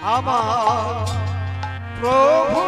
আমার প্রভু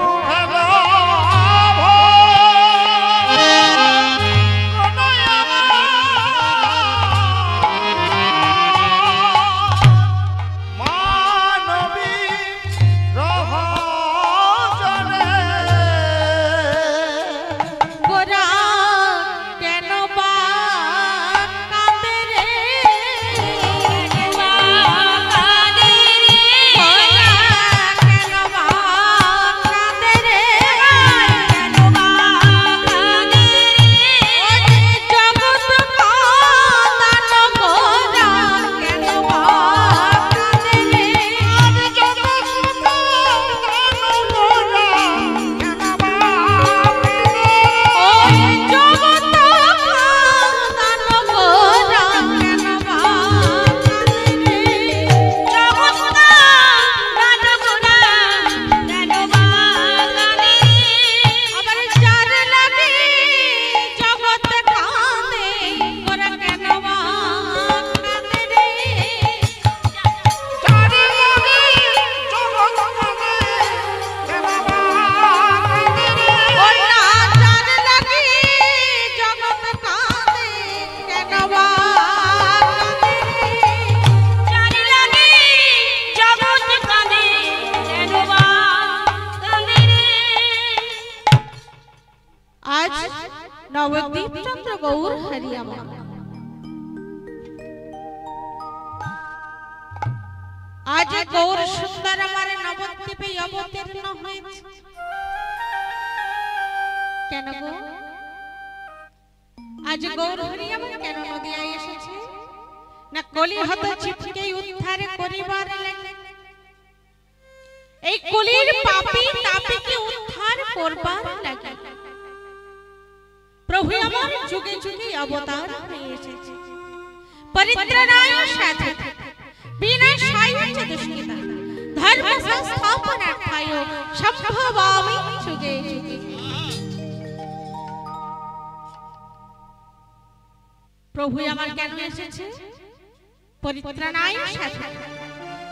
नवद्वीप चंद्र गौर हरियामा आज गौर सुंदर हमारे नवद्वीपे अवतीर्ण হয়েছে কেন গো আজ গৌর হরিয়ামা কেন নদিয়ায় এসেছে না কলিহত চিপকে উদ্ধার করিবার লাগে এই কলির পাপী তাপীকে উদ্ধার করবার লাগে प्रभु আমার যুগে যুগে অবতার হয়ে এসেছে পরিত্রাণায় সাধু বিনাশায় চ দুষ্কৃতা ধর্ম সংস্থাপনার্থায় সম্ভবামি যুগে যুগে প্রভু আমার কেন এসেছে পরিত্রাণায় সাধু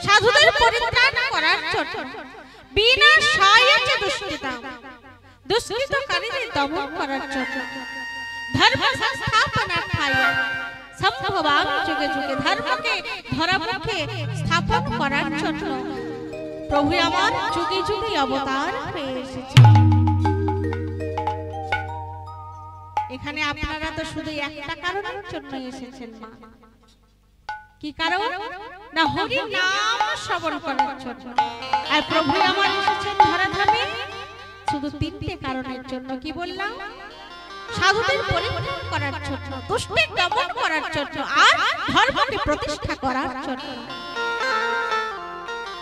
সাধুদের পরিত্রাণ করার জন্য বিনাশায় চ দুষ্কৃতা দুষ্কৃতকারীদের দমন করার জন্য ধর্ম সংস্থাপনার্থায় সম্ভবামি যুগে যুগে ধর্মকে ধরাপক্ষে স্থাপন করার জন্য প্রভু আমার যুগে যুগে অবতার হয়ে এসেছে এখানে আপনারা তো শুধু একটা কারণের জন্য এসেছেন মা কি কারণ না হরি নাম শ্রবণ করার জন্য আর প্রভু আমার এসেছেন ধরাধামে শুধু তিনটে কারণের জন্য কি বললাম সাধুদের পরিত্রাণ করার জন্য দুষ্টের দমন করার জন্য আর ধর্মকে প্রতিষ্ঠা করার জন্য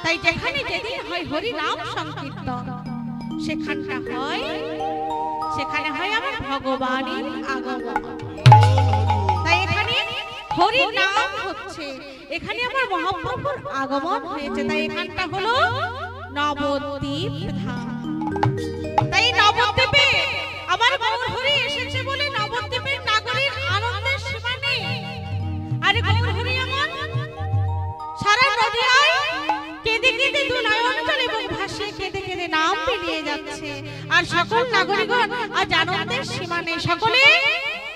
তাই যেখানে যেদিন হয় হরি নাম সংকীর্তন সেখানে হয় আমার ভগবানের আগমন তাই এখানে হরি নাম হচ্ছে এখানে আমার মহাপ্রভুর আগমন হয়েছে তাই এখানটা হলো নবদ্বীপ ধাম তাই নবদ্বীপে আমার গৌর হরি এসেছে বলে নবদ্বীপের নাগরীর আনন্দের সীমা নেই আরে গৌর হরি আমার সারা নদিয়ায় কেঁদে কেঁদে দু নয়ন জল এবং ভাসিয়ে কেঁদে কেঁদে নাম পেরিয়ে যাচ্ছে আর সকল নাগরিকগণ আজ আনন্দের সীমা নেই সকলে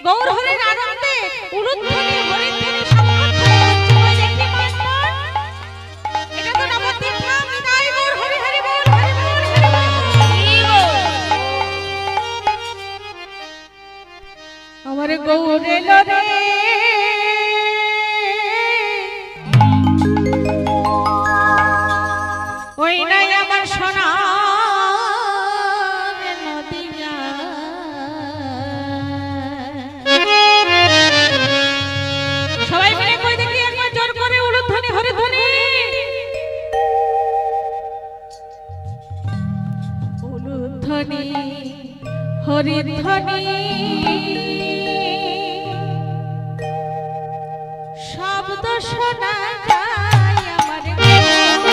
গৌর হরির আনন্দে উলুধ্বনি হরিধ্বনি সম্মান করে যাচ্ছে দেখি মাস্টার এটা তো নবদ্বীপ ধাম তাই গৌর হরি হরি বল হরি বল হরি বল আমার গৌর এলো রে ওই নাই আমার সোনা নদিয়া সবাই মিলে কই দেখি একবার জোর করে উলুধ্বনি হরিধ্বনি উলুধ্বনি হরিধ্বনি শব্দ শোনা যায় আমার নদিয়া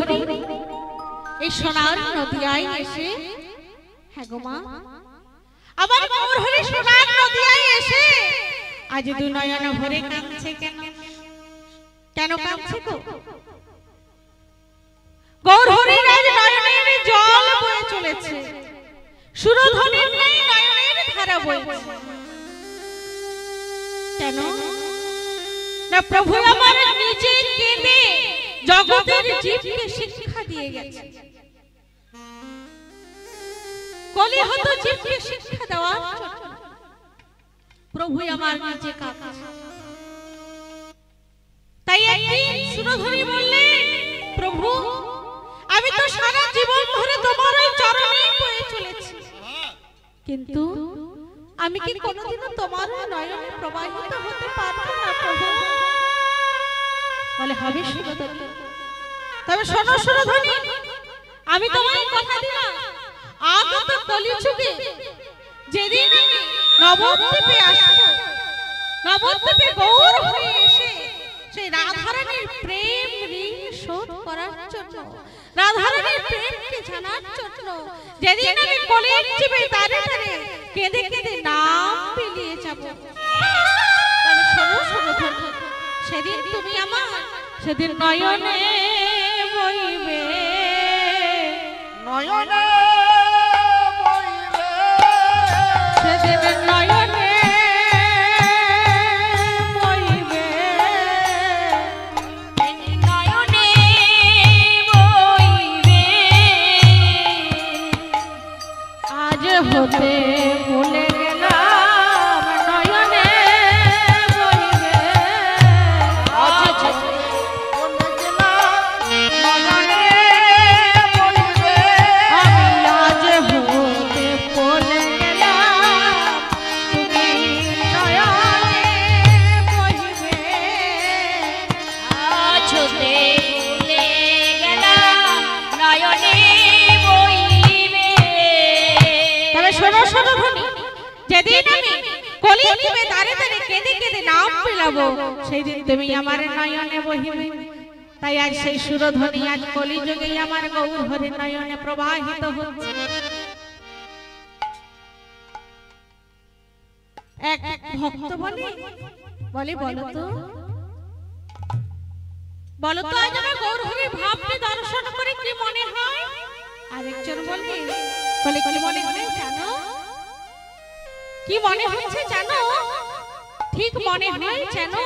সুরধনী এই সোনার নদিয়ায় এসে, হ্যাঁ গো মা, আমার গৌর হরি সোনার নদিয়ায় এসে আজ দু নয়ন ভরে কাঁদছে কেন? কেন কাঁদছে গো? গৌর হরির আজ নয়নের জল বয়ে চলেছে, সুরধনীর নেই নয়নের ধারা বইছে। কেন না প্রভু আমার নিজে কেঁদে জগতের জীবকে শিক্ষা দিয়ে গেছে। কলি হতো জীবকে শিক্ষা দেওয়ার জন্য প্রভু আমার নিজে কাঁদছে। তাই একদিন সুরধনী বললেন, প্রভু আমি তো সারা জীবন ধরে তোমার ওই চরণেই বয়ে চলেছি, কিন্তু আমি কি কোনোদিনও তোমার নয়নে প্রবাহিত হতে পারবো না প্রভু? বলে হবে সুরধনী, তবে শোনো সুরধনী, আমি তোমায় কথা দিলাম আগত কলিযুগে যেদিন আমি নবদ্বীপে আসবো, নবদ্বীপে গৌর হয়ে এসে সেই রাধারানীর প্রেম ঋণ শোধ করার জন্য, রাধারানীর প্রেমকে জানার জন্য যেদিন আমি কলিযুগে তারে তারে কেঁদে কেঁদে নাম বিলিয়ে যাব, তবে শোনো সুরধনী, সেদিন তুমি আমার সেদিন নয়নে বইবে, নয়নে বইবে, সেদিন নয়নে বইবে, নয়নে বইবে, আজ হতে ভুলে গেলাম নয়নে বইবে, আজ বলে গেলাম নয়নে বইবে, আমি আজ হতে ভুলে গেলাম তুমি নয়নে বইবে, আজ হতে ভুলে গেলাম নয়নে বইবে। তবে শোনো সুরধনী, যেদিন আমি কলিযুগে দাঁড়ে দাঁড়ে কেঁদে কেঁদে নাম বিলাবো, সেই দিন তুমি আমার নয়নে বহিবে। তাই আজ সেই সুরধনী আজ কলিযুগেই আমার গৌর হরি নয়নে প্রবাহিত হচ্ছে। এক ভক্ত বলে, বলো তো, বলো তো আজ আমার গৌর হরির ভাবকে দর্শন করে কি মনে হয়? আরেকজন বলে, কি মনে হয় জানো? কি মনে হচ্ছে জানো? ঠিক মনে হয় জানো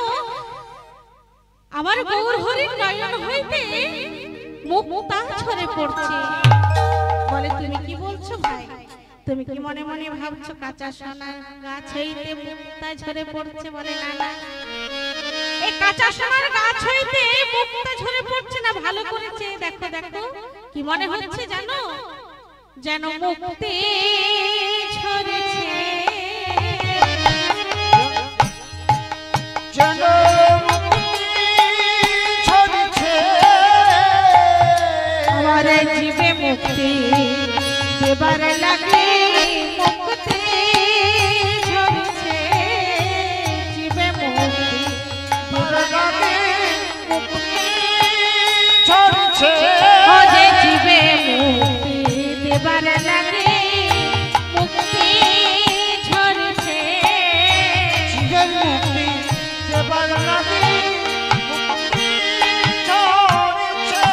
আমার গৌর হরির নয়ন হইতে মুক্তা ঝরে পড়ছে। বলে তুমি কি বলছো ভাই? তুমি কি মনে মনে ভাবছো কাঁচা সোনার গাছ হইতে মুক্তা ঝরে পড়ছে? বলে না না, এই কাঁচা সোনার গাছ হইতে মুক্তা ঝরে পড়ছে না, ভালো করেছে দেখো দেখো কি মনে হচ্ছে জানো? যেন মুক্তি ঝরেছে, যেন মুক্তি ঝরেছে, আমার জীবে মুক্তি দেবার লাগে মুক্তি ঝরেছে, জীবে মুক্তি তোর লাগে মুক্তি ঝরেছে, ও যে জীবে মুক্তি দেবার লাগে মুক্তি ঝরেছে, জীবন মুক্তি দেবার লাগে মুক্তি ঝরেছে।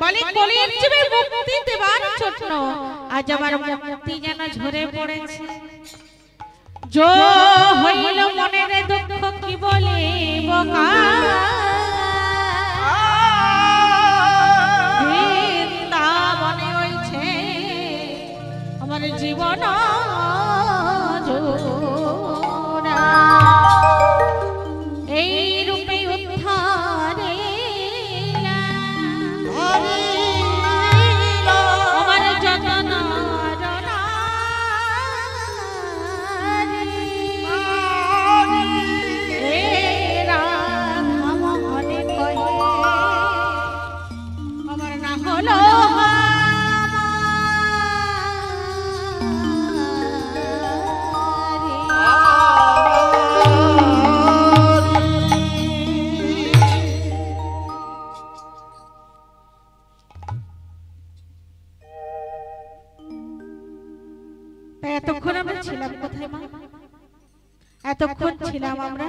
বলে কলির জীবে মুক্তি দেবার জন্য আজ আমার মুক্তি যেন ঝরে পড়েছে। জো হইল মনের দুঃখ কি বলে বোকা, বৃন্দাবনে হইছে আমার জীবন জোড়া, এই রূপে উদ্ধারে আমার যতন রাধা এতক্ষণ আমরা ছিলাম কোথায় মা? এতক্ষণ ছিলাম আমরা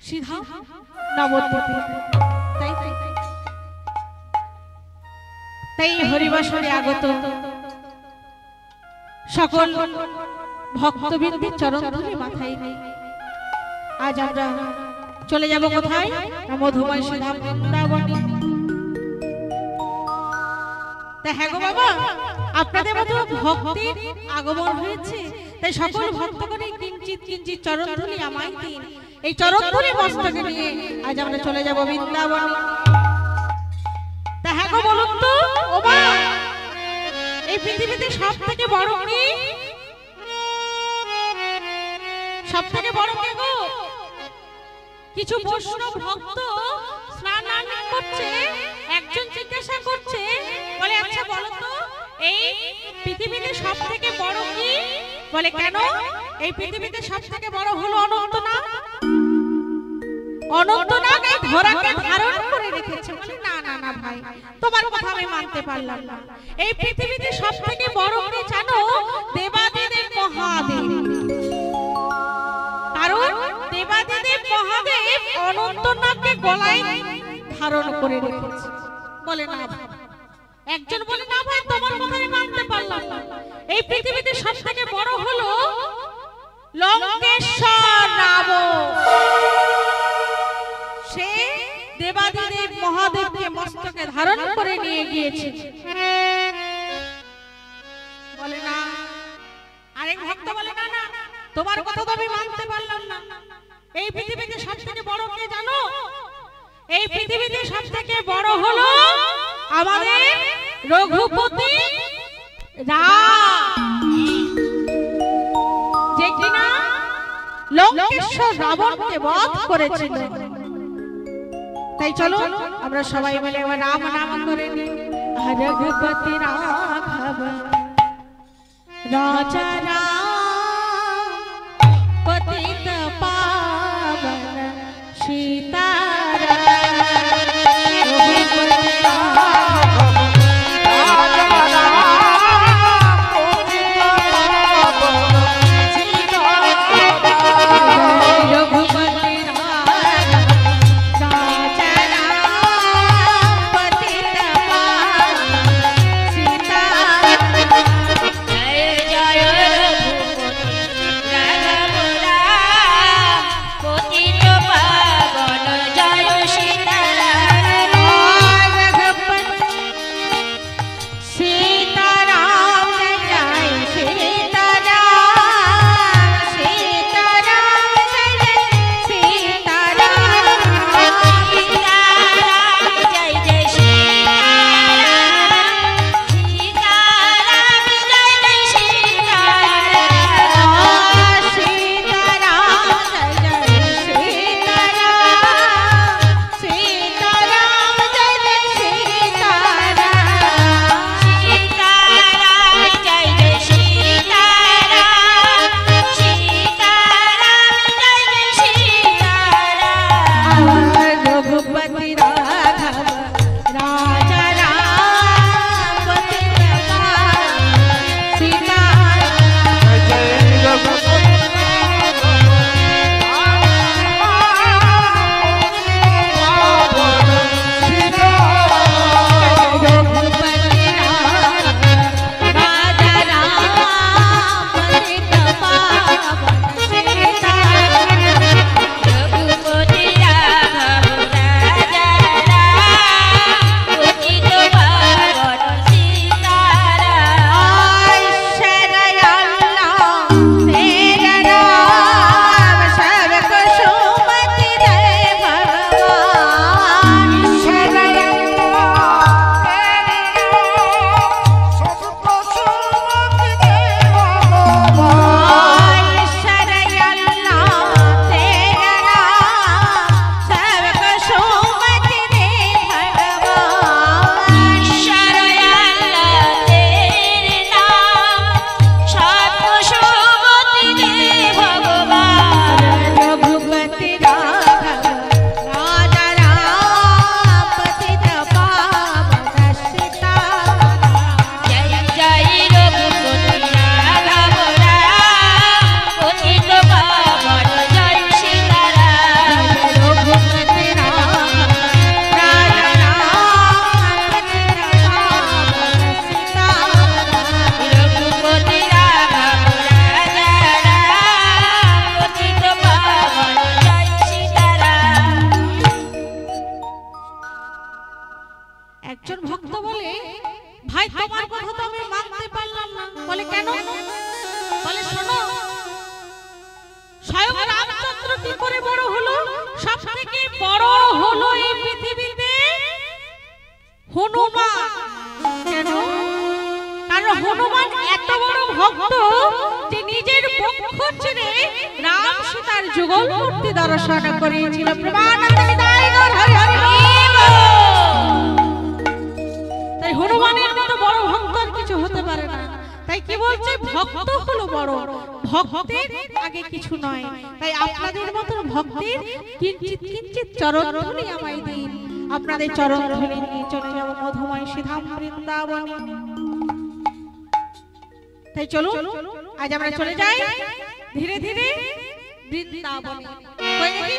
সিধা নবদ্বীপে। তাই তাই হরিবাসরে আগত সকল ভক্তবৃন্দের চরণ ধরে মাথায় নেই আজ আমরা চলে যাব কোথায়? মধুময় সুধাম বৃন্দাবনে। তাই হ্যাঁ গো বাবা, আপনাদের মতো ভক্তির আগমন হয়েছে, তাই সকল ভক্তগণ কিঞ্চিত কিঞ্চিত চরণ ধুলি আমায় দিন। এই চরণ ধুলি মস্তকে নিয়ে আজ আমরা চলে যাব বৃন্দাবনে। তা হ্যাঁ গো বলুন তো ও মা, এই পৃথিবীতে সব থেকে বড় কি? সব থেকে বড় কে গো? কিছু বৈষ্ণব ভক্ত স্নান করছে, একজন জিজ্ঞাসা করছে, বলে আচ্ছা বলো তো এই পৃথিবীতে সব থেকে বড় কি? বলে কেন? এই পৃথিবীতে সব থেকে বড় হলো অনন্তনাগ। অনন্তনাগ এই ধরাকে ধারণ করে রেখেছে। বলে না না না ভাই, তোমার কথা আমি মানতে পারলাম না। এই পৃথিবীতে সব থেকে বড় কে জানো? দেবাদিদেব মহাদেব। কারণ দেবাদিদেব মহাদেব অনন্তনাগকে গলায় ধারণ করে রেখেছে। বলে না ভাই, একজন বলে না ভাই তোমার কথা আমি মানতে পারলাম না। এই পৃথিবীতে সব থেকে বড় হলো লঙ্কেশ্বর রাবণ। সে দেবাদিদেব মহাদেবকে মস্তকে ধারণ করে নিয়ে গিয়েছে। বলে না, আরেক ভক্ত বলে না না তোমার কথা তো আমি মানতে পারলাম না। এই পৃথিবীতে সব থেকে বড় কে জানো? এই পৃথিবীতে সব থেকে বড় হলো আমাদের রঘুপতি রাম, যে কিনা লঙ্কেশ্বর রাবণকে বধ করেছিল। তাই চলো আমরা সবাই মিলে রাম নাম করে রঘুপতি রাঘব রাজা রাম পতিত পাবন সীতারাম। পতিত পাবন একজন ভক্ত বলে, ভাই তোমার কথা তো আমি মানতে পারলাম না। বলে কেন? বলে শোনো, স্বয়ং রামচন্দ্র কি করে বড় হলো? সব থেকে বড় হলো এই পৃথিবীতে হনুমান। কেন? কারণ হনুমান এত বড় ভক্ত যে নিজের পক্ষ ছেড়ে রাম সীতার যুগল মূর্তি দর্শন করিয়েছিল। তাই হনুমানের মতো বড় ভক্ত আর কিছু হতে পারে না। তাই কি বলছে? ভক্ত হলো বড়, ভক্তের আগে কিছু নয়। তাই আপনাদের মতো ভক্তের কিঞ্চিত কিঞ্চিত চরণ ধুলি আমায় দিন। আপনাদের চরণ ধুলি নিয়ে চলে যাব মধুময় শ্রীধাম বৃন্দাবনে। তাই চলুন আজ আমরা চলে যাই ধীরে ধীরে বৃন্দাবনে।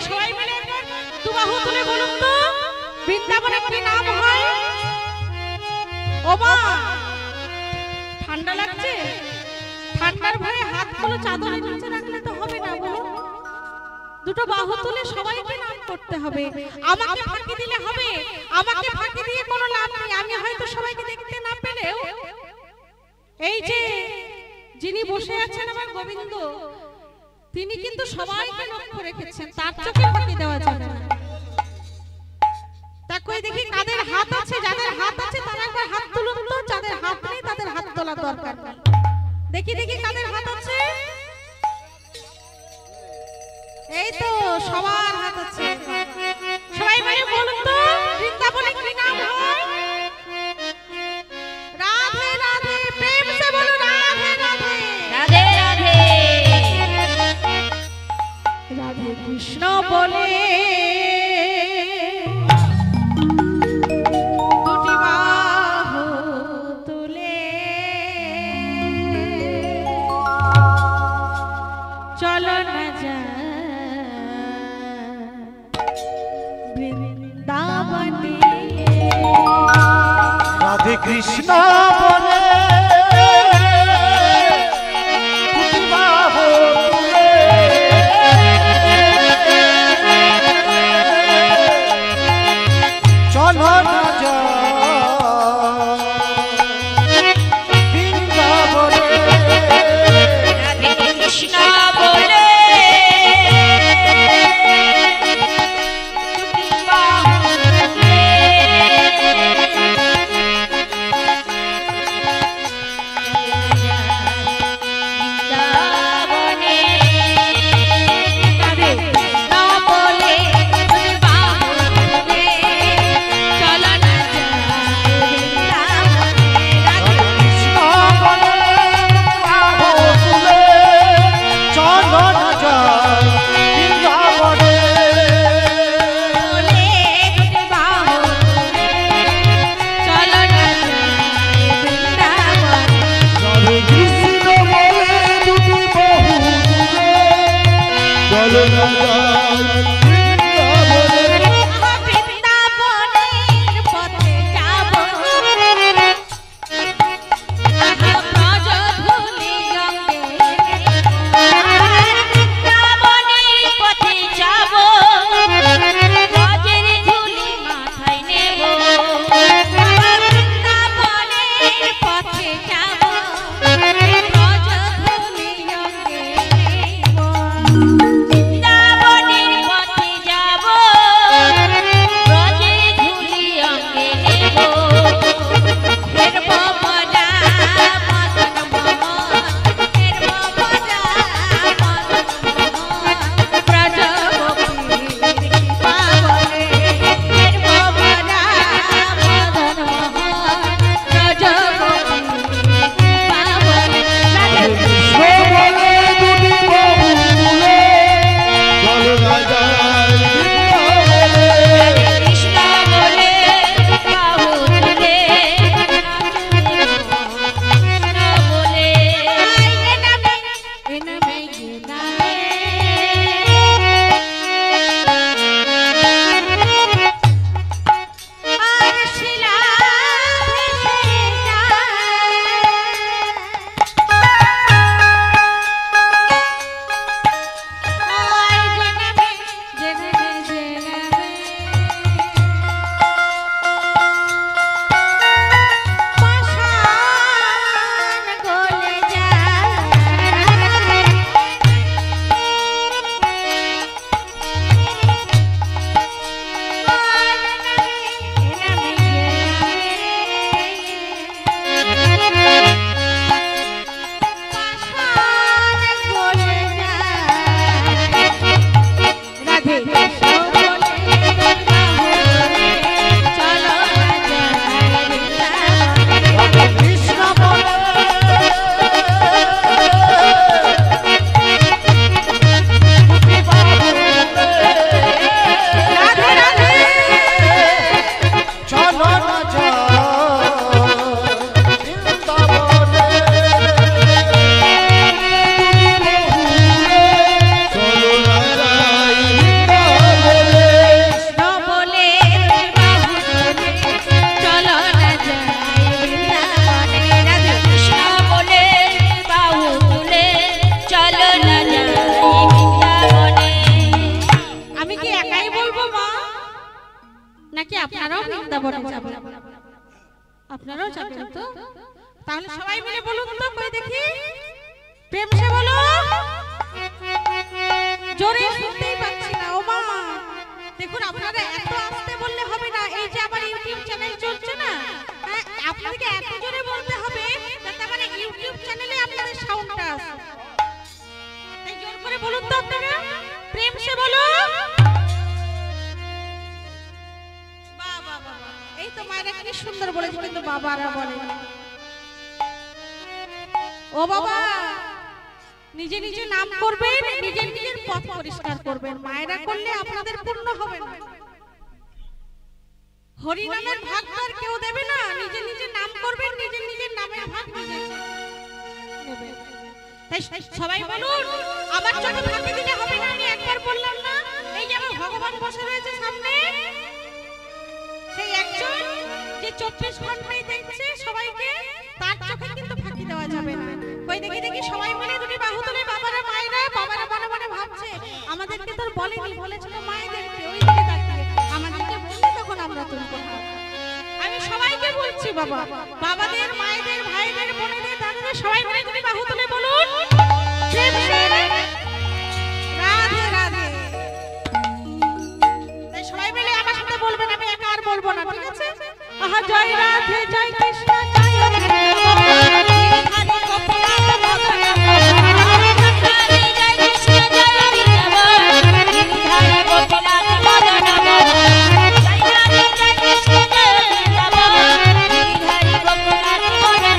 সবাই মিলে দু বাহু তুলে বলুন তো, বৃন্দাবনে কি নাম হয়? ও মা, ঠান্ডা লাগছে? ঠান্ডার ভয়ে হাতগুলো চাদরের নিচে রাখলে তো হবে না, বলো। দুটো বাহু তুলে সবাইকে নাম করতে হবে। আমাকে ফাঁকি দিলে হবে? আমাকে ফাঁকি দিয়ে কোনো লাভ নেই। আমি হয়তো সবাইকে দেখতে না পেলেও এই যে যিনি বসে আছেন আমার গোবিন্দ, তিনি কিন্তু সবাইকে লক্ষ্য রেখেছেন। তার চোখে ফাঁকি দেওয়া যাবে না। তা কই দেখি কাদের হাত আছে? যাদের হাত আছে তারা একবার হাত তুলুন তো। যাদের হাত নেই তাদের হাত তোলা দরকার নেই। দেখি দেখি কাদের হাত আছে। এই তো সবার হাত আছে। সবাই মিলে বলুন তো, বৃন্দাবনে কি নাম হয়? রাধে রাধে। প্রেম সে বলো রাধে রাধে। রাধে রাধে। রাধে কৃষ্ণ বলে দুটি বাহু তুলে চলো না যায় বৃন্দাবনে। রাধে কৃষ্ণ বলে দুটি বাহু তুলে চলো না যায় বৃন্দাবনে। রাধে কৃষ্ণ বলে দুটি বাহু তুলে নাকি আপনারাও বৃন্দাবনে যাবেন? আপনারাও যাবেন তো? তাহলে সবাই মিলে বলুন তো, কই দেখি, প্রেম সে বলো। জোরে শুনতেই পাচ্ছি না। ও মা, দেখুন আপনারা এত আস্তে বললে হবে না। এই যে আমার ইউটিউব চ্যানেল চলছে না, হ্যাঁ, আপনাদেরকে এত জোরে বলতে হবে যাতে আমার ইউটিউব চ্যানেলে আপনাদের সাউন্ডটা আসে। তাই জোর করে বলুন তো আপনারা, প্রেম সে বলো। এই তো মায়েরা কি সুন্দর বলেছে, কিন্তু বাবারা বলে। ও বাবা, নিজে নিজে নাম করবেন, নিজের নিজের পথ পরিষ্কার করবেন। মায়েরা করলে আপনাদের পূর্ণ হবে না। হরি নামের ভাগ তো আর কেউ দেবে না। নিজে নিজে নাম করবেন, নিজের নিজের নামের ভাগ নিজে নেবেন। তাই সবাই বলুন, আমার চোখে ফাঁকি দিলে হবে না। আমি একবার বললাম না, এই যে আমার ভগবান বসে রয়েছে সামনে, সেই একজন যে 24 ঘন্টাই দেখছে সবাইকে, তার চোখে কিন্তু ফাঁকি দেওয়া যাবে না। কই দেখি দেখি সবাই মিলে দুটি বাহু তুলে বাবারা মায়েরা, বাবারা মনে মনে ভাবছে আমাদেরকে তো বলেনি, বলেছিল মায়েদেরকে। ওই দিকে তাকিয়ে আমাদেরকে বললে তখন আমরা তুলবো। আমি সবাইকে বলছি বাবা, বাবাদের, মায়েদের, ভাইদের, বোনেদের, দাদাদের সবাই মিলে দুটি বাহু তুলে বলুন, রাধে রাধে। তাই সবাই মিলে আমার সাথে বলবেন, আমি একা আর বলবো না, ঠিক আছে? আহা, জয় রাধে, জয় কৃষ্ণ, জয় রাধে, হরে গোপীনাথ মদন মোহন, হরে জয় কৃষ্ণ, জয় বৃন্দাবন, হরে গোপীনাথ মদন মোহন, জয় রাধে, জয় কৃষ্ণ, জয় বৃন্দাবন, হরে গোপীনাথ মদন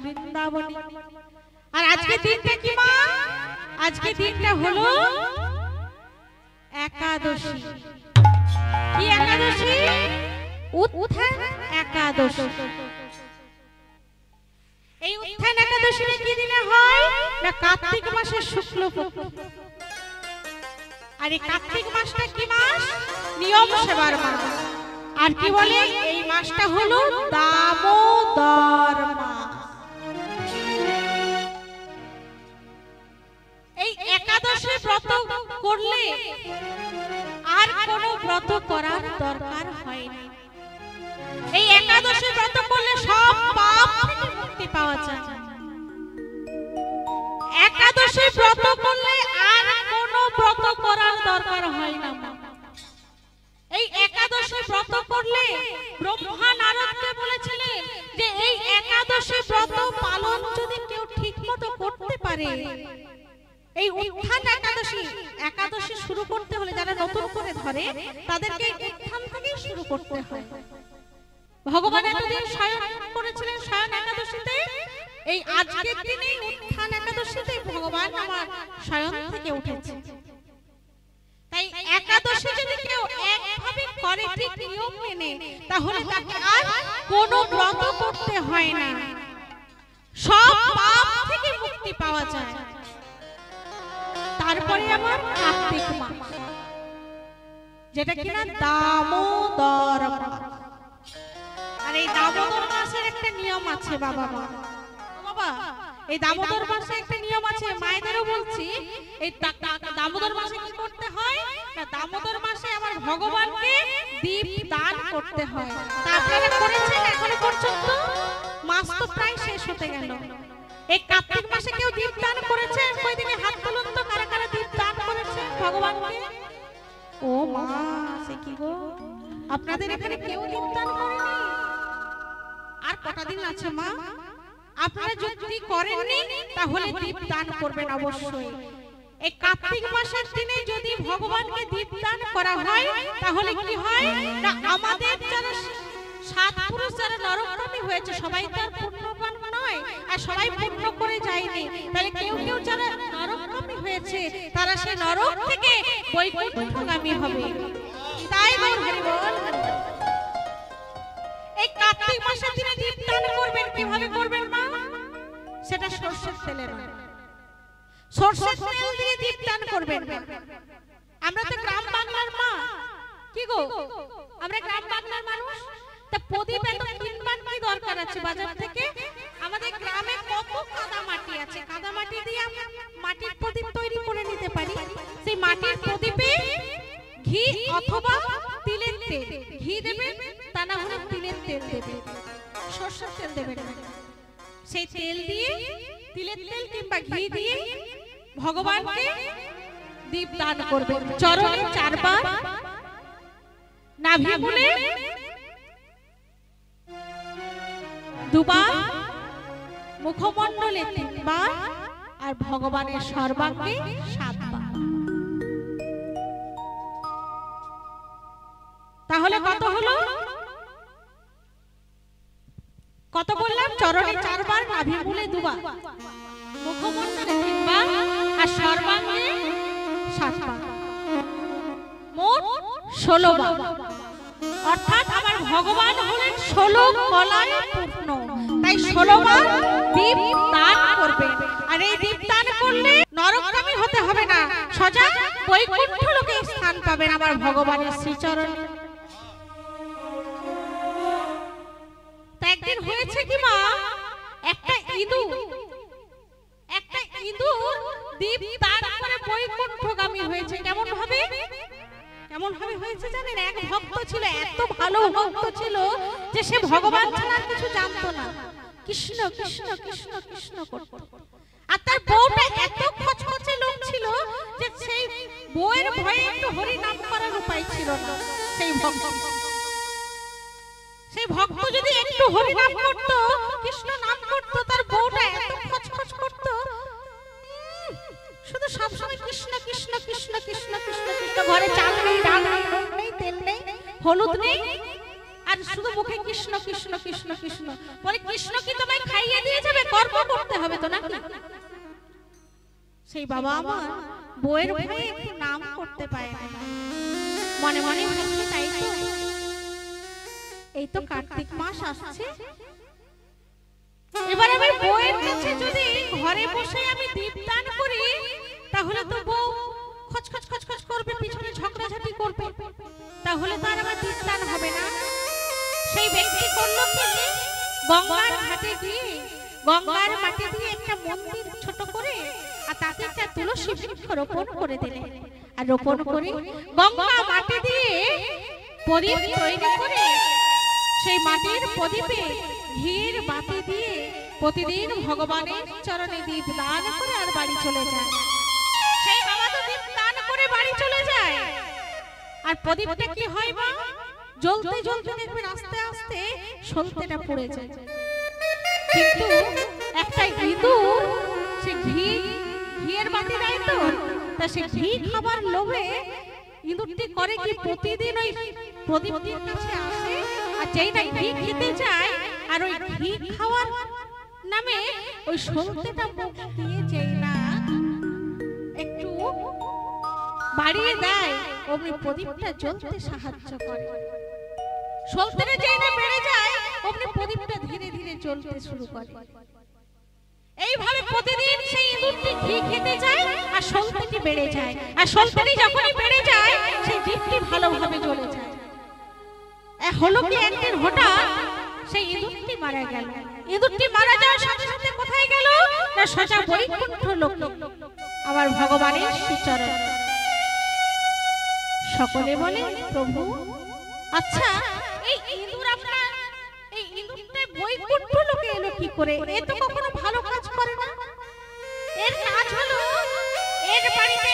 বৃন্দাবনে। আর আজকে দিনটা কি মা? আজকে দিনটা হলো একাদশী। কি একাদশী? উত্থান একাদশী। এই উত্থান একাদশীটা কি দিনে হয়? না কার্তিক মাসের শুক্লপক্ষ। আর এই কার্তিক মাসটা কি মাস? নিয়ম সেবার মাস। আর কি বলে? এই মাসটা হলো দামোদর মাস। এই একাদশী ব্রত করলে আর কোনো ব্রত করার দরকার হয় না। এই একাদশী ব্রত করলে সব পাপ থেকে মুক্তি পাওয়া যায়। একাদশী ব্রত করলে আর কোনো ব্রত করার দরকার হয় না। এই একাদশী ব্রত করলে ব্রহ্মা নারদকে বলেছিলেন যে এই একাদশী ব্রত পালন যদি কেউ ঠিকমতো করতে পারে, এই উত্থান একাদশী, একাদশী শুরু করতে হলে যারা নতুন করে ধরে তাদেরকে উত্থান থেকেই শুরু করতে হয়। ভগবান এতদিন শয়ন করেছিলেন শয়ন একাদশীতে, এই আজকের দিনে উত্থান একাদশীতে ভগবান আমার শয়ন থেকে উঠেছে। তাই একাদশী যদি কেউ একভাবে করে ঠিক নিয়ম মেনে, তাহলে তাকে আর কোনো ব্রত করতে হয় না, সব পাপ থেকে মুক্তি পাওয়া যায়। তারপরে আমার কার্তিক মাস, যেটা কিনা দামোদর মাস। আর এই দামোদর মাসের একটা নিয়ম আছে বাবা, বাবা এই দামোদর মাসে একটা নিয়ম আছে, মায়েদেরও বলছি। এই দামোদর মাসে কি করতে হয় না, দামোদর মাসে আমার ভগবানকে দীপ দান করতে হয়। তা আপনারা করেছেন এখনো পর্যন্ত? মাস তো প্রায় শেষ হতে গেল। এই কার্তিক মাসে কেউ দীপ দান করেছেন? ওই দিনে হাত তুলুন তো, কারা কারা দীপ দান করেছেন ভগবানকে? ও মা, সে কি গো, আপনাদের এখানে কেউ দীপ দান করেনি? আর কটা দিন আছে মা, আপনারা যদি করেননি তাহলে দীপ দান করবেন অবশ্যই। এই কার্তিক মাসের দিনে যদি ভগবানকে দীপ দান করা হয় তাহলে কি হয় না, আমাদের যারা সাত পুরুষ যারা নরকগামী হয়েছে সবাই তো আর পুণ্যবান নয়, আর সবাই পুণ্য করে যায়নি। তাহলে কেউ কেউ যারা নরকগামী হয়েছে তারা সে নরক থেকে বৈকুণ্ঠগামী হবে। তাই বল হরি বল। এই কার্তিক মাসের দিনে দীপ দান করবেন, কিভাবে করবেন মা? সেটা সরষের তেলের, সরষের তেল দিয়ে দীপ দান করবেন। আমরা তো গ্রাম বাংলার মা, কি গো, আমরা গ্রাম বাংলার মানুষ, তা প্রদীপ এত কিনবার কি দরকার আছে বাজার থেকে? আমাদের গ্রামে কত কাদা মাটি আছে, কাদা মাটি দিয়ে আমরা মাটির প্রদীপ তৈরি করে নিতে পারি। সেই মাটির প্রদীপে ঘি অথবা তিলের তেল, ঘি দেবেন, তা না হলে তিলের তেল দেবেন, সরষের তেল দেবেন। সেই তেল দিয়ে, তিলের তেল কিংবা ঘি দিয়ে ভগবানকে দীপ দান করবেন। চরণে 4 বার, নাভি মূলে 2 বার, মুখমণ্ডলে 3 বার, আর ভগবানের সর্বাঙ্গে 7 বার। তাহলে কত হলো? কত বললাম? চরণে 4 বার, নাভি মূলে 2 বার, মুখমণ্ডলে 3 বার, আর সর্বাঙ্গে 7 বার, মোট 16 বার। অর্থাৎ আমার ভগবান হলেন 16 কলায় পূর্ণ, তাই 16 বার দীপ দান করবেন। আর এই দীপ দান করলে নরকগামী হতে হবে না, সোজা বৈকুণ্ঠ লোকে স্থান পাবেন আমার ভগবানের শ্রীচরণে। একদিন হয়েছে কি মা, একটা ইঁদুর দীপ দান করে বৈকুণ্ঠগামী হয়েছে। কেমন ভাবে হয়েছে জানেন? এক ভক্ত ছিল, এত ভালো ভক্ত ছিল যে সে ভগবান ছাড়া কিছু জানতো না, কৃষ্ণ কৃষ্ণ কৃষ্ণ কৃষ্ণ করত। আর তার বউটা এত খচখচে লোক ছিল যে সেই বউয়ের ভয়ে একটু হরি নাম করার উপায় ছিল না। সেই ভক্ত যদি একটু হরি নাম করত, কৃষ্ণ নাম করত, তার বউটা এত খচখচ করত, শুধু সবসময় কৃষ্ণ কৃষ্ণ কৃষ্ণ কৃষ্ণ কৃষ্ণ কৃষ্ণ, ঘরে চাল নেই, ডাল নেই, নুন নেই, তেল নেই, হলুদ নেই, আর শুধু মুখে কৃষ্ণ কৃষ্ণ কৃষ্ণ কৃষ্ণ। বলে কৃষ্ণ কি তোমায় খাইয়ে দিয়ে যাবে? কর্ম করতে হবে তো নাকি? সেই বাবা আমার বউয়ের ভয়ে একটু নাম করতে পারে না, মনে মনে ভাবছে তাই তো, এই তো কার্তিক মাস আসছে, এবার আমি বউয়ের কাছে যদি ঘরে বসে আমি দীপ দান করি তাহলে তো বউ খচখচ খচখচ করবে, পিছনে ঝগড়াঝাটি করবে, তাহলে তো আর আমার দীপ দান হবে না। সেই ব্যক্তি করলো কি, গঙ্গার ঘাটে গিয়ে গঙ্গার মাটি দিয়ে একটা মন্দির ছোট করে আর তাতে একটা তুলসী বৃক্ষ রোপণ করে দিলেন। আর রোপণ করে গঙ্গা মাটি দিয়ে প্রদীপ তৈরি করে সেই মাটির প্রদীপে ঘির বাতি দিয়ে প্রতিদিন ভগবানের চরণে দীপ দান করে আর বাড়ি চলে যায়। সেই বাবা তো দীপ দান করে বাড়ি চলে যায়, আর প্রদীপটা কি হয় মা, জ্বলতে জ্বলতে দেখবেন আস্তে আস্তে সলতেটা পড়ে যায়। কিন্তু একটা ইঁদুর সে ঘিয়ের বাতি দেয় তো, তা সে ঘি খাবার লোভে ইঁদুরটি করে কি, প্রতিদিন ওই প্রদীপটির কাছে আসে, আর যেই না ঘি খেতে যায় আর ওই ঘি খাওয়ার নামে ওই সলতেটা মুখ দিয়ে যেই না একটু বাড়িয়ে দেয়, অমনি প্রদীপটা জ্বলতে সাহায্য করে। সলতেটা যেই না বেড়ে যায় অমনি প্রদীপটা ধীরে ধীরে জ্বলতে শুরু করে। এইভাবে প্রতিদিন সেই ইঁদুরটি ঘি খেতে যায় আর সলতেটি বেড়ে যায়, আর সলতেটি যখনই বেড়ে যায় সেই দীপটি ভালোভাবে জ্বলে যায়। হলো কি একদিন হঠাৎ সেই ইঁদুরটি মারা গেল। ইঁদুরটি মারা যাওয়ার সাথে সাথে কোথায় গেল না সোজা বৈকুণ্ঠ লোক আমার ভগবানের শ্রীচরণ। সকলে বলে প্রভু আচ্ছা এই ইঁদুর আপনার এই ইঁদুরটা বৈকুণ্ঠ লোকে এলো কি করে? এ তো কখনো ভালো কাজ করে না। এর কাজ হলো এর বাড়িতে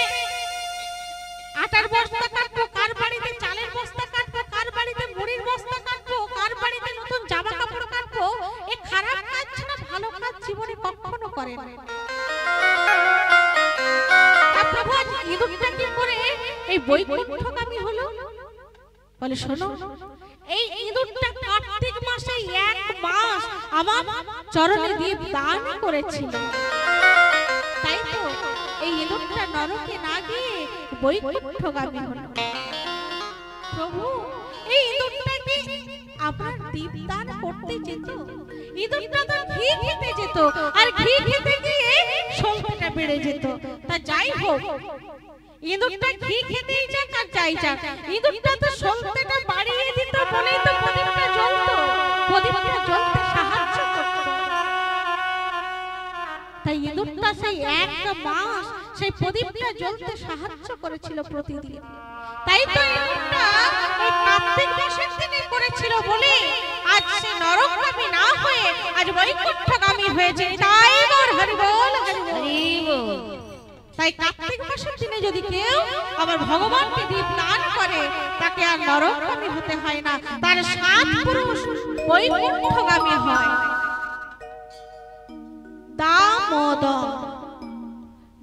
আটার বস্তা কাটবো, কার বাড়িতে চালের বস্তা কাটবো, কার বাড়িতে মুড়ির বস্তা কাটবো, কার বাড়িতে নতুন জামা কাপড় কাটবো। এই খারাপ কাজ ছাড়া ভালো কাজ জীবনে কখনো করে না। প্রভু আজ ইঁদুরটা কি করে এই বৈকুণ্ঠগামী হলো? বলে শোনো এই ইঁদুরটা কার্তিক মাসে 1 মাস আমার চরণে দীপ দান করেছিল, তাই তো এই ইঁদুরটা নরকে না গিয়ে বৈকুণ্ঠগামী হলো। প্রভু এই ইঁদুরটা কি আপনার দীপ দান করতে যেত? ইঁদুরটা তো ঘি খেতে যেত, আর ঘি খেতে গিয়ে সংখ্যাটা বেড়ে যেত। তা যাই হোক ইঁদুরটা ঘি খেতেই যাক আর যাই যাক, ইঁদুরটা তো সংখ্যাটা বাড়িয়ে দিত বলেই তো প্রদীপটা জ্বলতো, প্রদীপটা জ্বলতে সাহায্য করত। তাই ইঁদুরটা সেই 1 মাস সেই প্রদীপটা জ্বলতে সাহায্য করেছিল প্রতিদিন। তাই তো ইঁদুরটা এই কার্তিক মাসের দিনে করেছিল বলে আজ সে নরকগামী না হয়ে আজ বৈকুণ্ঠগামী হয়েছে। তাই মোর হরি বল হরি বল। তাই কার্তিক মাসের দিনে যদি কেউ আবার ভগবানকে দীপ দান করে তাকে আর নরকগামী হতে হয় না, তার 7 পুরুষ বৈকুণ্ঠগামী হয়। দামোদর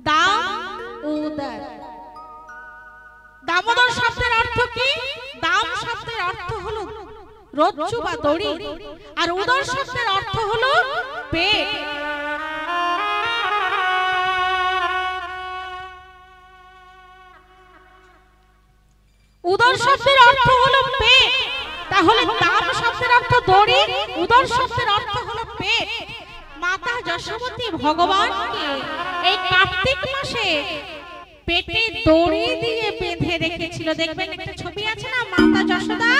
দামোদর দামোদর শব্দের অর্থ কি? দাম শব্দের অর্থ হলো রজ্জু বা দড়ি, আর উদর শব্দের অর্থ হলো পেট। উদর শব্দের অর্থ হলো পেট, তাহলে দাম শব্দের অর্থ দড়ি, উদর শব্দের অর্থ হলো পেট। মাতা যশোমতী ভগবানকে এই কার্তিক মাসে পেটে দড়ি দিয়ে বেঁধে রেখেছিল। দেখবেন একটা ছবি আছে না, মাতা যশোদা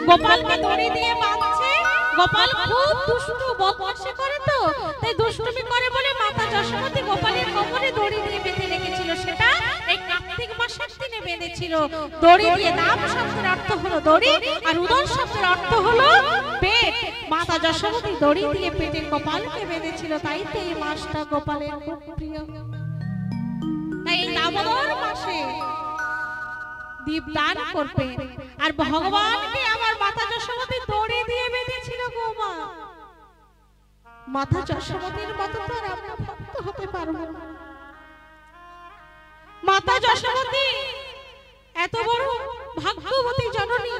গোপালকে দড়ি দিয়ে বাঁধছে। গোপাল খুব দুষ্টু বদমাশি করে, তো তাই দুষ্টুমি করে বলে মাতা যশোমতী গোপালের কোমরে দড়ি দিয়ে বেঁধে রেখেছিল। সেটা এই কার্তিক মাসের দিনে বেঁধেছিল দড়ি দিয়ে। দাম শব্দের অর্থ হলো দড়ি, আর উদর শব্দের অর্থ হলো পেট। মাতা যশোমতী দড়ি দিয়ে পেটে গোপালকে বেঁধেছিল, তাই তো এই মাসটা গোপালের খুব প্রিয়। তাই এই দামোদর মাসে দীপ দান করবেন। আর ভগবানকে আমার মাতা যশোমতী দড়ি দিয়ে বেঁধেছিল গো মা। মাতা যশোমতীর মতো তো আর আমরা ভক্ত হতে পারবো না। মাতা যশোমতী এত বড় ভাগ্যবতী জননী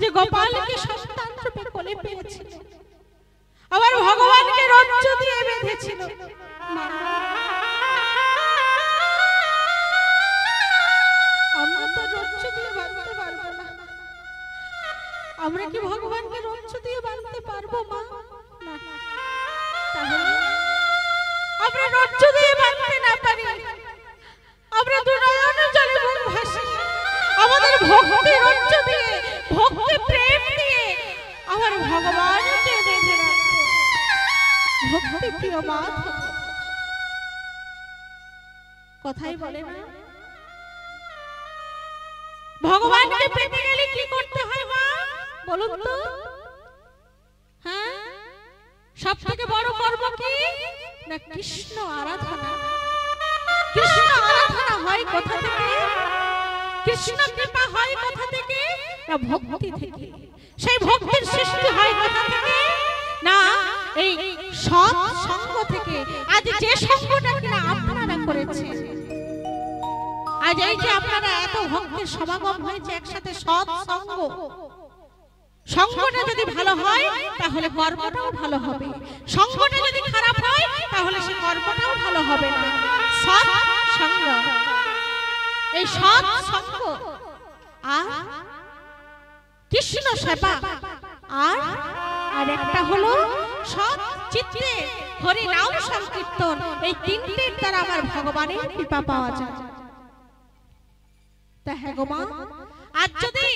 যে গোপালকে সন্তান রূপে কোলে পেয়েছিল, আবার ভগবানকে রজ্জু দিয়ে বেঁধেছিল। আমরা তো রজ্জু দিয়ে বাঁধতে পারবো না। আমরা কি ভগবানকে রজ্জু দিয়ে বাঁধতে পারবো মা? না। তাহলে আমরা রজ্জু দিয়ে বাঁধতে না পারি, আমরা দুনয়ন জলে মুখ ভাসি আমাদের ভক্তি রজ্জু দিয়ে, ভক্তি প্রেম দিয়ে আমার ভগবানকে বেঁধে রাখবো। ভক্তি প্রিয় মা কথাই বলে না, ভগবানকে পেতে গেলে কি করতে হয় মা বলুন তো? হ্যাঁ, সবথেকে বড় কর্ম কি না কৃষ্ণ আরাধনা। কৃষ্ণ আরাধনা হয় কোথা থেকে? কৃষ্ণ কৃপা হয় কোথা থেকে? না ভক্তি থেকে। সেই ভক্তির সৃষ্টি হয় কোথা থেকে? না এই সৎ সঙ্গ থেকে। আজ যে সঙ্গটা কিনা আপনারা করেছেন, আজ এই যে আপনারা এত ভক্তের সমাগম হয়েছে একসাথে, সৎ সঙ্গ। সঙ্গটা যদি ভালো হয় তাহলে কর্মটাও ভালো হবে, সঙ্গটা যদি খারাপ হয় তাহলে সে কর্মটাও ভালো হবে না। সৎ সঙ্গ, এই সৎ সঙ্গ আর কৃষ্ণ সেবা, আর একটা হলো সৎ চিত্তে হরি নাম সংকীর্তন, এই তিনটির দ্বারা আমার ভগবানের কৃপা পাওয়া যায়। তা হ্যাঁ গো মা, আজ যদি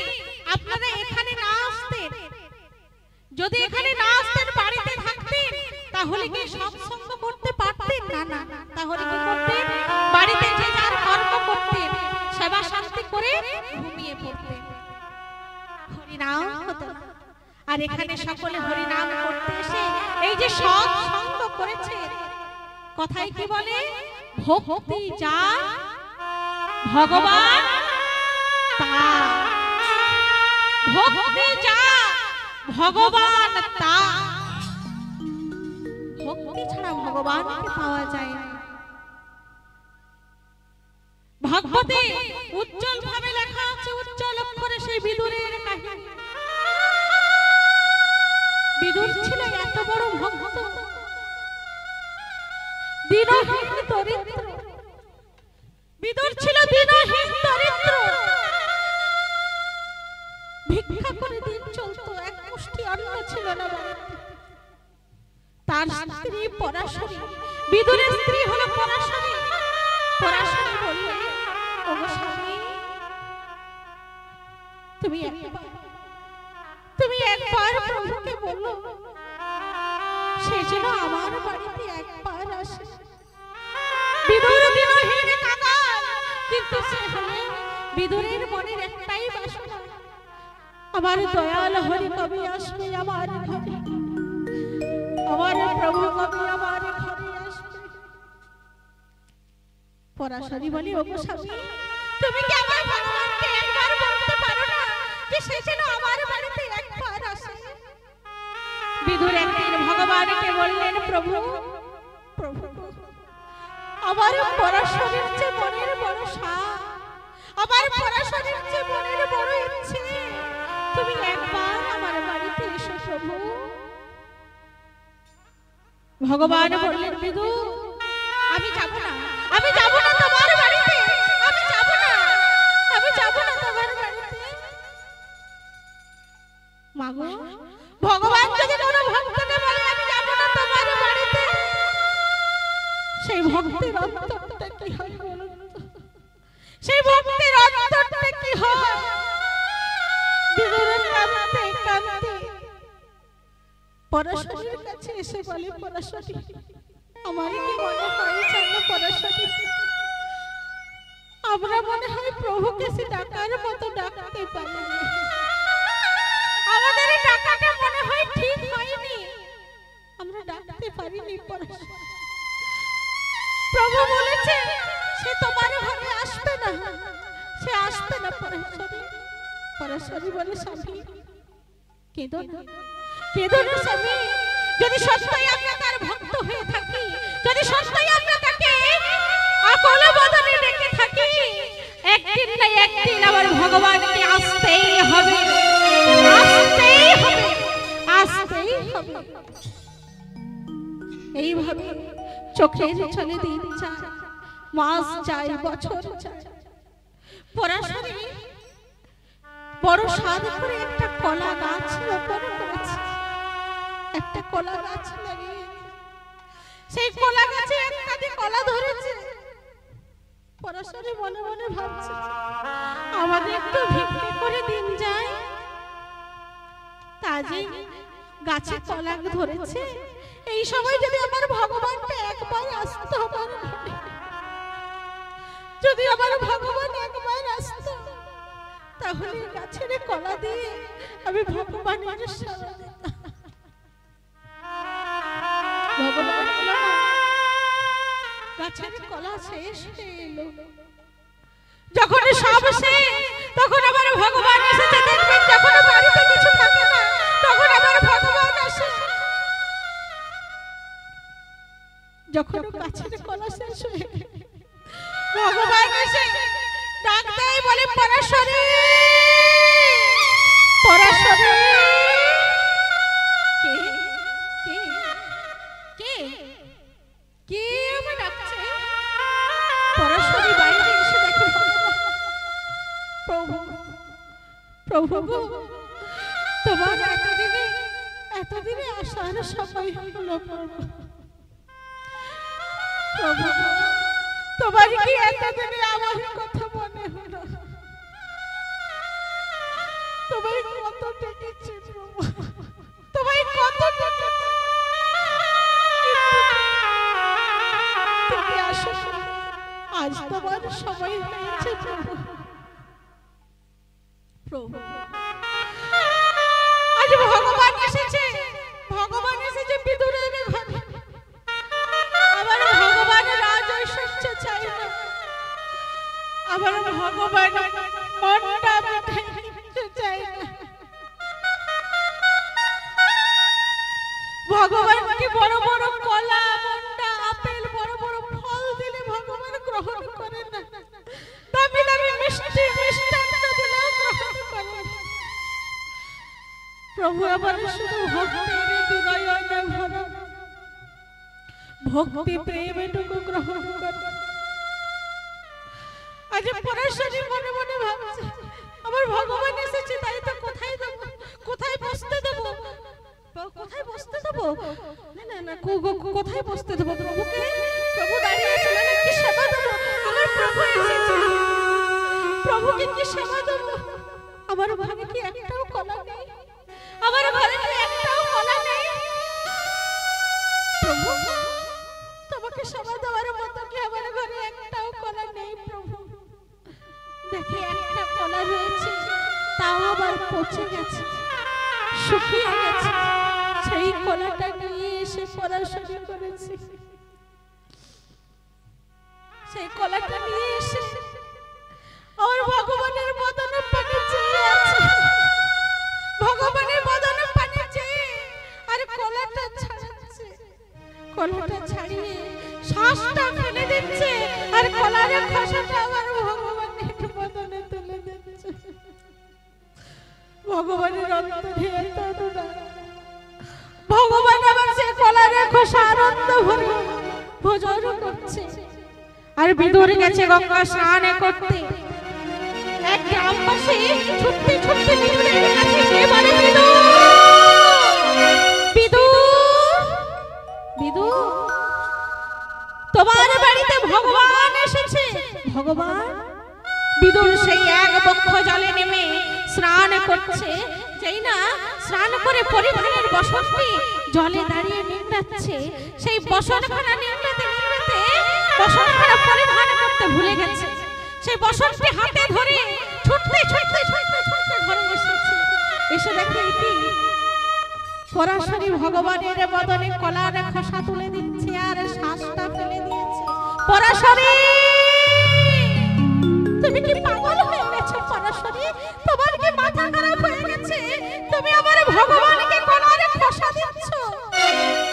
আপনারা এখানে না আসতেন, যদি এখানে না আসতেন, বাড়িতে থাকতেন, তাহলে কি সৎসঙ্গ করতে পারতেন না? না, তাহলে কি করতেন? বাড়িতে যে যার কর্ম করতেন, সেবা শান্তি করে ঘুমিয়ে পড়তেন, হরিনাম হতো না। আর এখানে সকলে হরিনাম করতে এসে এই যে সৎসঙ্গ করেছে, কথায় কি বলে? ভক্তি যা ভগবান তা, ভক্তি যা ভগবান তা। ভক্তি ছাড়া ভগবানকে পাওয়া যায় না। ভাগবতে উজ্জ্বল ভাবে লেখা আছে, উজ্জ্বল অক্ষরে সেই বিদুরের কাহিনী। বিদুর ছিল এত বড় ভক্ত, দিনহীন দরিদ্র। বিদুর ছিল দিনহীন দরিদ্র, ভিক্ষা করে দিন চলতো, এক মুষ্টি অন্ন ছিল না বাড়িতে। তার স্ত্রী পরাশরী, বিদুরের স্ত্রী হলো পরাশরী। পরাশরী বলল, ওগো স্বামী, তুমি একবার প্রভুকে বলো সে যেন আমার বাড়িতে একবার আসে। বিদুর দিনহীন কাঙাল, কিন্তু সে হলে বিদুরের মনের একটাই বাসনা, আমার দয়াল হরি কবি আসবে আমার ঘরে, আমার প্রভু কবি আমার ঘরে আসবে। পরাশরী বলে, ওগো স্বামী, তুমি কি আমার ভগবানকে একবার বলতে পারো না যে সে যেন আমার বাড়িতে একবার আসে? বিদুর একদিন ভগবানকে বললেন, প্রভু প্রভু, আমার পরাশরীর যে মনের বড় সাধ, আমার পরাশরীর যে মনের বড় ইচ্ছে, তুমি একবার আমার বাড়িতে এসো প্রভু। ভগবান বললেন, বিদু, আমি যাব না, আমি যাব না তোমার বাড়িতে, আমি যাব না, আমি যাব না তোমার বাড়িতে। মাগো, ভগবান যদি কোনো ভক্তকে বলে আমি যাব না তোমার বাড়িতে, সেই ভক্তের অন্তরটা কি হয় বলুন তো? সেই ভক্তের অন্তরটা কি হয়? বিদুরের কাঁদতে কাঁদতে পরাশরীর কাছে এসে বলে, পরাশরী, আমার কি মনে হয় জানো পরাশরী, আমরা মনে হয় প্রভুকে সে ডাকার মতো ডাকতে পারিনি, আমাদের ডাকাটা মনে হয় ঠিক হয়নি, আমরা ডাকতে পারিনি পরাশরী। প্রভু বলেছে সে তোমার ঘরে আসবে না, সে আসবে না পরাশরী। পরাশরী বলে, স্বামী কেঁদো না, কেঁদো না স্বামী, যদি সত্যই আমরা তার ভক্ত হয়ে থাকি, যদি সত্যই আমরা তাকে আকল বদনে ডেকে থাকি, একদিন না একদিন আমার ভগবানকে আসতেই হবে, আসতেই হবে, আসতেই হবে। এইভাবে চোখের চলে দিন যায়, মাস যায়, বছর যায়। পরাশরী বড় সাধ করে একটা কলা গাছ রোপণ করেছে, একটা কলা গাছ লাগিয়ে, সেই কলা গাছে একটা কলা ধরেছে। পরাশরী মনে মনে ভাবছে, আমাদের একটু ভিক্ষে করে দিন যায়, তা যে গাছে কলা ধরেছে, এই সময় যদি আমার ভগবানটা একবার আসতো আমার ঘরে, যদি আমার ভগবান একবার আসতো, তাহলে গাছের কলা দিয়ে আমি ভগবানের সেবা দিতাম। ভগবান গাছের কলা শেষ হয়ে এলো, যখন সব শেষ, তখন আমার ভগবান এসেছে। দেখবেন যখন বাড়িতে কিছু থাকে না, তখন আমার ভগবান আসে। যখন গাছের কলা শেষ হয়ে ভগবান এসে ডাক দেয়, বলে, পরাশরী, পরাশরী। কে কে কে কে আমার ডাকছে? পরাশরী বাইরে এসে দেখে, প্রভু প্রভু গো, তোমার এতদিনে আসার সময় হলো প্রভু, প্রভু, তোমার কি এতদিনে আমার কথা মনে হলো? তোমায় কত ডেকেছি প্রভু, তোমায় কত ডেকেছি, তুমি আসো না। আজ তোমার সময় হয়েছে প্রভু। প্রভু, আজ ভগবান এসেছে, ভগবান এসেছে বিদুরের ঘরে। আবার ভগবান রাজ ঐশ্বর্য চাই না, আবার ভগবান মনটা মিঠাই দিতে চাই না। ভগবানকে বড় বড় কলা, মন্ডা, আপেল, বড় বড় ফল দিলে ভগবান গ্রহণ করে না। দামি দামি মিষ্টি মিষ্টান্ন দিলেও গ্রহণ করে না। প্রভু আমার শুধু ভক্তির বিনয়নে ভরা, ভক্তি প্রেম এটুকু গ্রহণ করে। আজ পরাশরী মনে মনে ভাবছে, আমার ভগবান এসেছে, তাই তো কোথায় দেব, কোথায় বসতে দেব, কোথায় বসতে দেব? না না না, কোথায় বসতে দেব প্রভুকে? প্রভু দাঁড়িয়ে আছে, না কি সেবা দেব? আমার প্রভু এসেছে, প্রভুকে কি সেবা দেব? আমার ঘরে কি একটাও কলা নেই? আমার ঘরে কি একটাও কলা নেই? প্রভু, তোমাকে সেবা দেওয়ার মতো কি আমার ঘরে একটাও কলা নেই প্রভু? দেখি একটা কলা রয়েছে, তাও আবার পচে গেছে, শুকিয়ে গেছে। সেই কলাটা নিয়ে এসে পড়াশোনা করেছি, সেই কলাটা নিয়ে এসে আমার ভগবানের বদনে পানে চেয়ে আছে, ভগবানের বদনে পানে চেয়ে আর কলাটা ছাড়াচ্ছে, কলাটা ছাড়িয়ে শ্বাসটা ফেলে দিচ্ছে, আর কলার খোসাটা আমার ভগবানের বদনে তুলে দিচ্ছে। ভগবানের অন্তরে এত অনুরাগ, ভগবান আবার সেই কলার খোসা আনন্দ ভরে ভোজন করছে। আর বিদুর গেছে গঙ্গা স্নান করতে। এক গ্রামবাসী ছুটতে ছুটতে বিদুরের কাছে গিয়ে বলে, বিদুর, তোমার বাড়িতে ভগবান এসেছে। ভগবান? বিদুর সেই এক বক্ষ জলে নেমে স্নান করছে, যেই না স্নান করে পরিধানের বসনটি জলে দাঁড়িয়ে নিংড়াচ্ছে, সেই বসনখানা নিংড়াতে নিংড়াতে বসনখানা পরিধান করতে ভুলে গেছে। সেই বসনটি হাতে ধরে ছুটতে ছুটতে ছুটতে ছুটতে ঘরে এসেছে। এসে দেখে কি পরাশরী ভগবানের বদনে কলার খোসা তুলে দিচ্ছে আর শ্বাসটা ফেলে দিয়েছে। পরাশরী, তুমি কি পাগল হয়ে গেছো? পরাশরী, তোমার কি মাথা খারাপ হয়ে গেছে? তুমি আমার ভগবানকে কলার খোসা দিচ্ছ,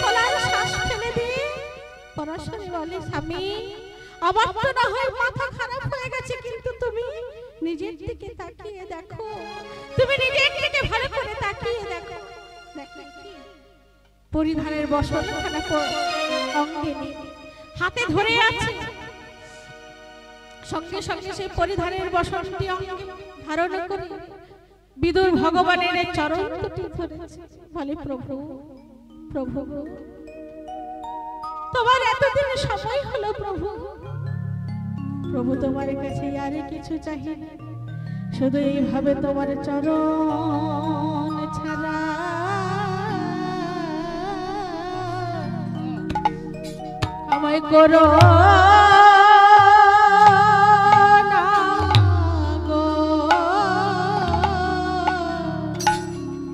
কলার শ্বাস ফেলে দিয়ে। পরাশরী বলে, স্বামী, আমার তো না হয় মাথা খারাপ হয়ে গেছে, কিন্তু তুমি নিজের দিকে তাকিয়ে দেখো, তুমি নিজের দিকে ভালো করে তাকিয়ে দেখো। পরিধানের বসনখানা অঙ্গে নিয়ে হাতে ধরে আছে, সঙ্গে সঙ্গে সেই পরিধানের বসনটি অঙ্গে ধারণ করে বিদুর ভগবানের চরণ দুটি ধরেছে। বলে, প্রভু, প্রভু, তোমার এতদিন সময় হলো প্রভু, প্রভু তোমার কাছে আর কিছু চাই না, শুধু এইভাবে তোমার চরণ ছাড়া আমায় করো না গো।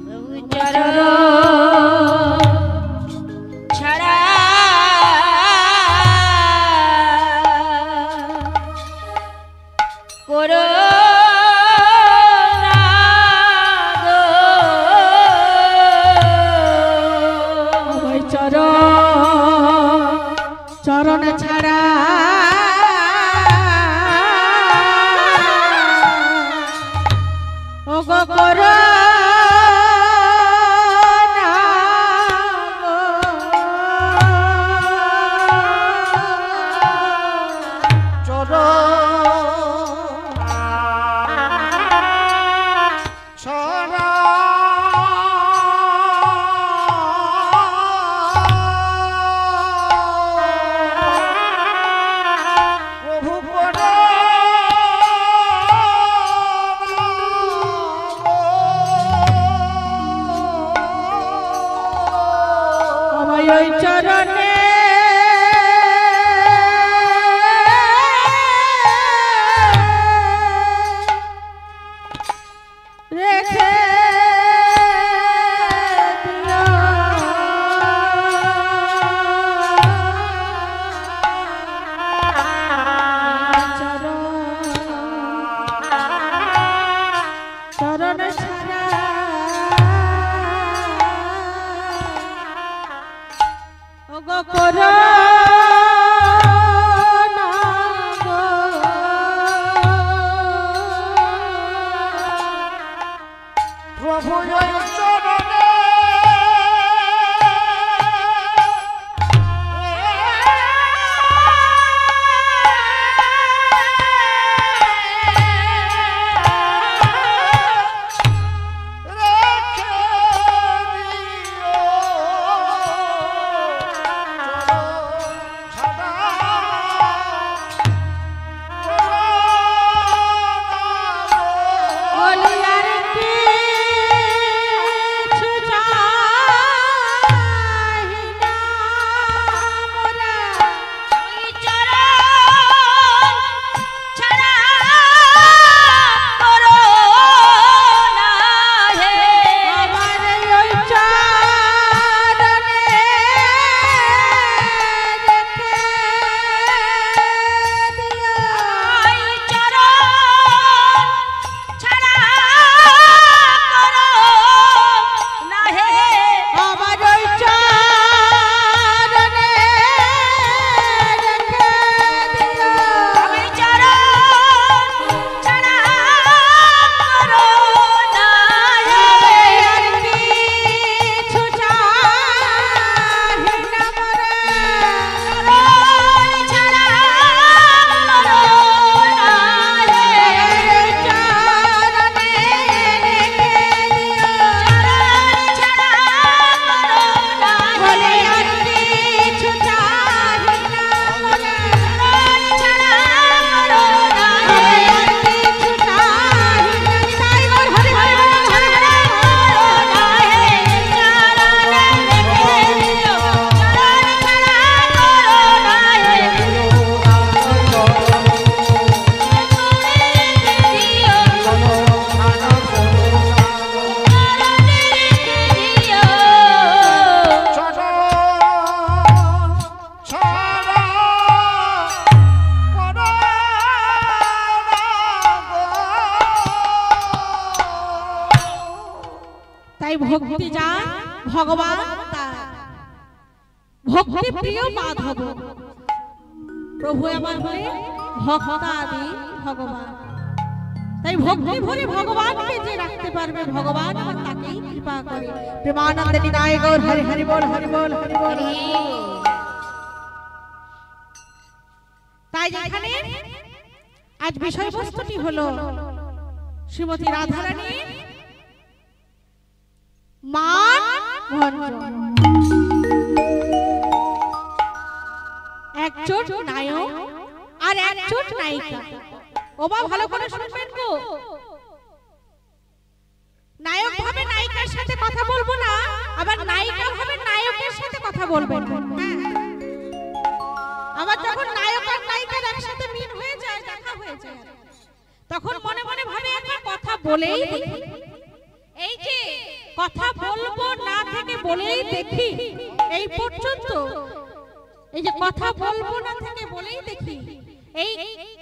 প্রভু চরণ ছাড়া করো না গো। আমায় চরণ ছাড়া ও গো করো না গো। তাই ভক্তি যা ভগবান তার, ভক্তি প্রিয় মাধব। প্রভু আমার হলে ভক্তাদি ভগবান। তাই ভক্তি ভরে ভগবানকে যে রাখতে পারবে, ভগবান আমার তাকেই কৃপা করে। প্রেমানন্দ নিতাই গৌর হরি হরি বল, হরি বল, হরি বল। তাই যেখানে আজ বিষয়বস্তুটি হলো শ্রীমতী রাধারানী মান ভঞ্জন। একজন নায়ক আর একজন নায়িকা। ওবা ভালো করে শুনবেন গো। নায়ক ভাবে নায়িকার সাথে কথা বলবো না, আবার নায়িকা ভাবে নায়কের সাথে কথা বলবেন। আবার যখন নায়ক আর নায়িকার একসাথে মিল হয়ে যায়, দেখা হয়ে যায়, তখন মনে মনে ভাবে একবার কথা বলেই দেখি। এই যে কথা বলবো না থেকে বলেই দেখি, এই পর্যন্ত এই যে কথা বলবো না থেকে বলেই দেখি, এই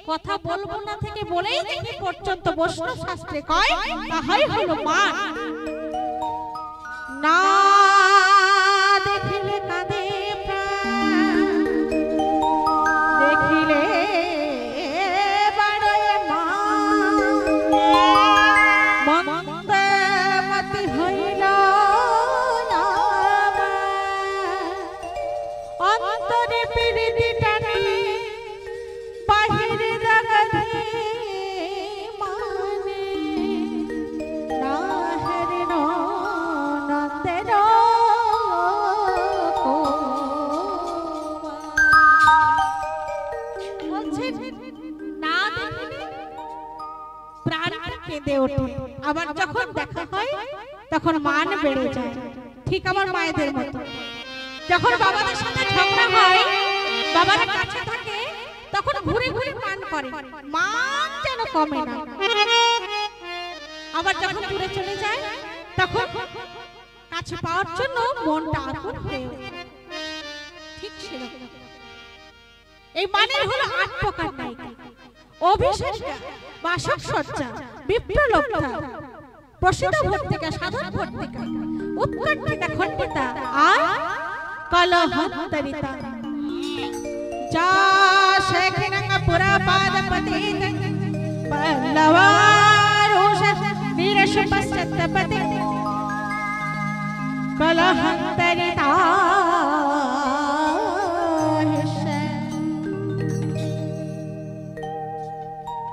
কথা বলবো না থেকে বলেই দেখি পর্যন্ত বৈষ্ণব শাস্ত্রে কয় তাহাই হলো মান। না দেখিলে কাঁদে প্রাণ, দেখিলে বাড়ে মান। মন্দমতি হইল অন্তরে পিরিতি টানে, বাহিরে রাগাধি মানে। না হেরে নন্দের বলছেন না দেখিলে প্রাণ কেঁদে ওঠে, আবার যখন দেখা হয় তখন মান বেড়ে যায়। ঠিক আমার মায়েদের মতো, যখন বাবাদের সাথে ঝগড়া হয়, বাবার কাছে থাকে, তখন ঘুরে ঘুরে মান করে, মান যেন কমে না। আবার যখন দূরে চলে যায়, তখন কাছে পাওয়ার জন্য মনটা আকুল হয়ে ওঠে। ঠিক সেরকম এই মানের হলো 8 প্রকার নায়িকা: অভিষেকা, বাসক সজ্জা, বিপ্রলব্ধা, প্রসিদ্ধ ভর্তিকা, সাধন ভর্তিকা, উৎকণ্ঠিতা, খণ্ডিতা আর কলহন্তরিতা। যা শেখনঙ্গ পুরা পাদপতি পল্লবারোষ নিরশ পশ্চাৎপতি কলহন্তরিতা।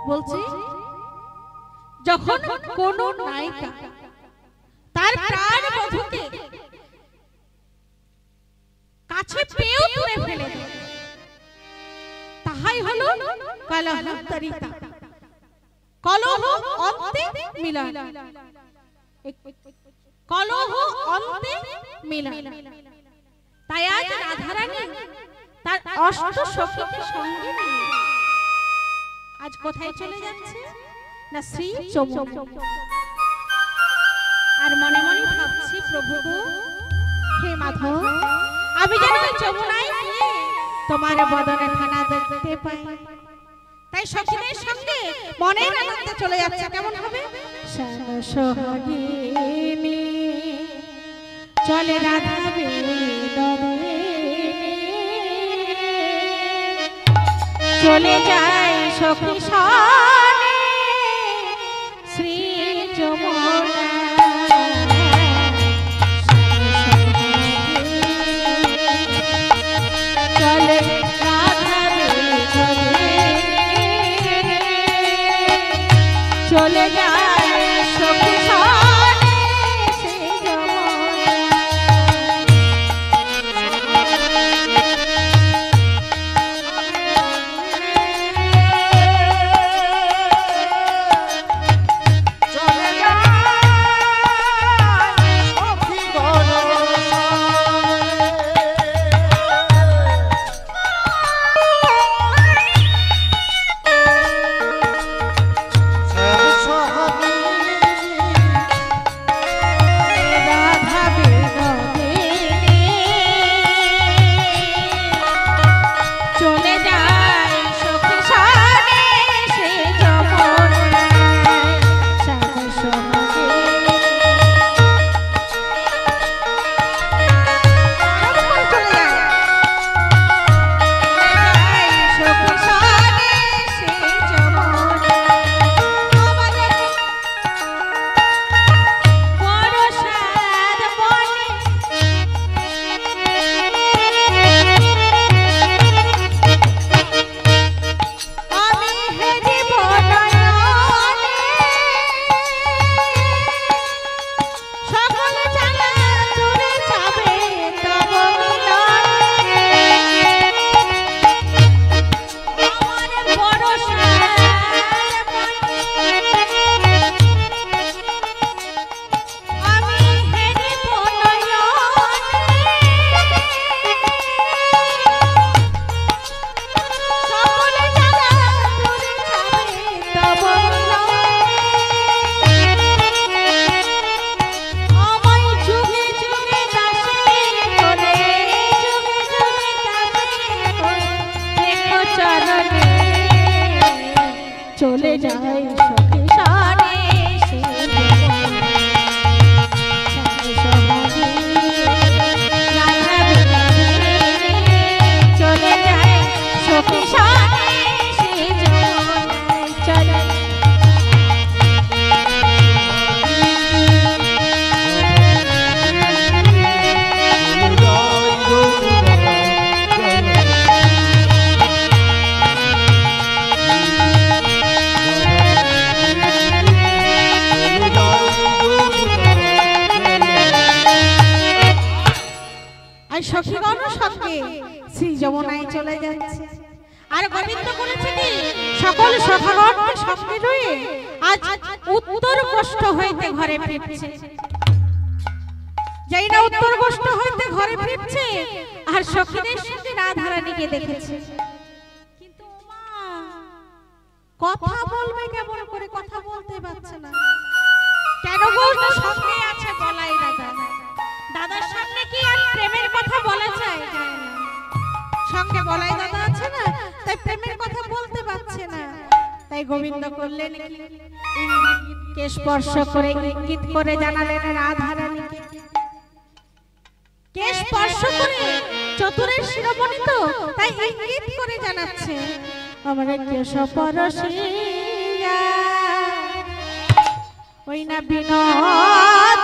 বলছি যখন কোন নায়িকা তার প্রাণ বধূকে কাছে পেয়েও দূরে ফেলে দেয়, তাহাই হলো কলহন্তরিতা। কলহ অন্তে মিলন, কলহ অন্তে মিলন। তাই আজ রাধারানী তার অষ্ট সখীকে সঙ্গে নিয়ে আজ কোথায় চলে যাচ্ছে না শ্রী যমুনা। আর মনে মনে ভাবছি, প্রভু গো, হে মাধব, আমি যেন যমুনায় গিয়ে তোমার বদনে খানা দেখতে পাই। তাই সখীদের সঙ্গে মনের আনন্দে চলে যাচ্ছে। কেমন হবে? সোহাগিনী চলে রাধা বিনোদিনী, চলে যায় সখী সনে শ্রী যমুনা। চলে রাধা বিনোদিনী, চলে যায় সখী সনে শ্রী যমুনা। সহজ চলে যায় সখী সারে সে চলে যায় সখী সারে সে চলে সখীগণ সঙ্গে শ্রী যমুনায় চলে যাচ্ছে। আর গোবিন্দ করেছে কি সকল সখাগণকে সঙ্গে লয়ে আজ উত্তর কষ্ট হইতে ঘরে ফিরছে। যাই না উত্তর কষ্ট হইতে ঘরে ফিরছে আর সখীদের সঙ্গে রাধারানীকে দেখেছে, কিন্তু মা কথা বলবে কেমন করে, কথা বলতে পারছে না। কেন বলতো সঙ্গে আছে গলায় দাদা, দাদার সামনে কি আর প্রেমের কথা বলা যায়? সঙ্গে গলায় দাদা আছে না, তাই প্রেমের কথা বলতে পারছে না। তাই গোবিন্দ করলেন ইঙ্গিতকে স্পর্শ করে ইঙ্গিত করে জানালেন রাধারানীকে। কে স্পর্শ করে চতুরের শিরোমণি তো, তাই ইঙ্গিত করে জানাচ্ছে আমার কেশব পরশিয়া ওই না বিনোদ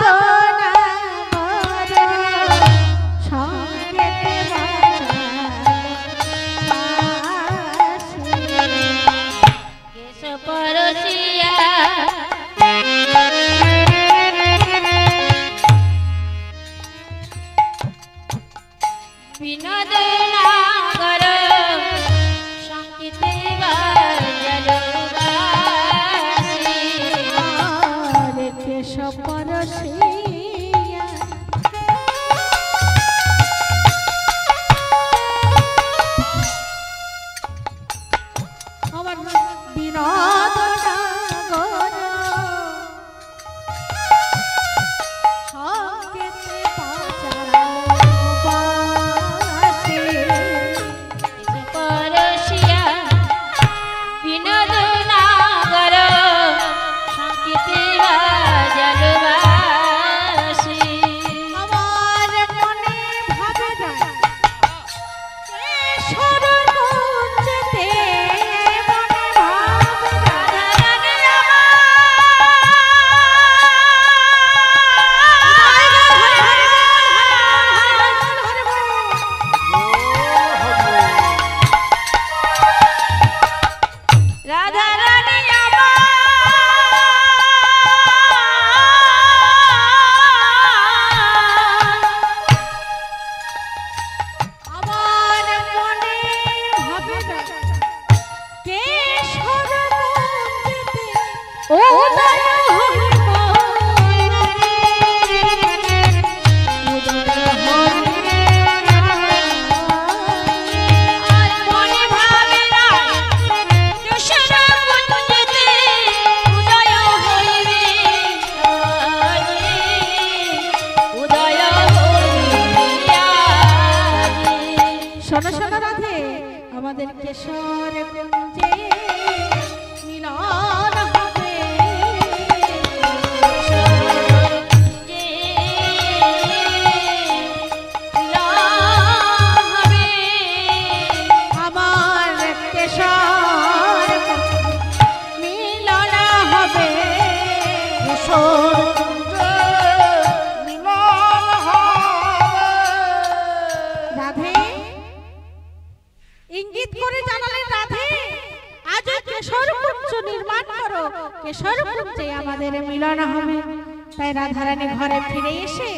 রাধারানী ঘরে ফিরে এসে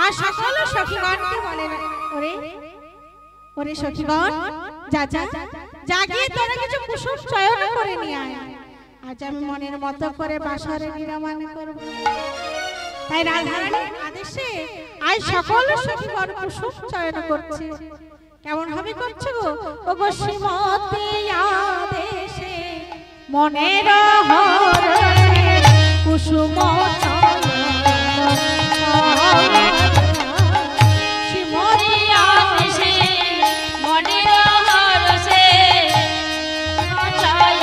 আর সকল সখীগণকে বলেন ওরে ওরে সখীগণ যা যা যা গিয়ে তোরা কিছু কুসুম চয়ন করে নিয়ে আয়, আজ আমি মনের মতো করে বাসরে নির্মাণ করব। তাই রাধারানীর আদেশে আজ সকল সখীগণ কুসুম চয়ন করছে। কেমন ভাবে করছে গো? ও গো শ্রীমতী আদেশে মনের হরণে কুসুম মনের হরষে চয়ন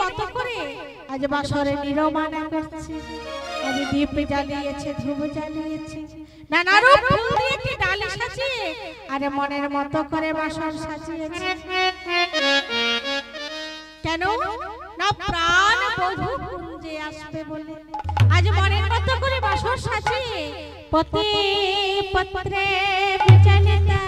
মত করে আজ বাসরে নিরমানা করছে। আজ দীপ জ্বালিয়েছে, ধূপ জ্বালিয়েছে, নানা রূপ ফুল দিয়ে একটি ডালি সাজিয়ে আরে মনের মতো করে বাসর সাজিয়েছে। কেন না প্রাণ বধূ কুঞ্জে আসবে বলে আজ মনের মতো করে বাসর সাজিয়ে পতি পত্রে বিচলিতা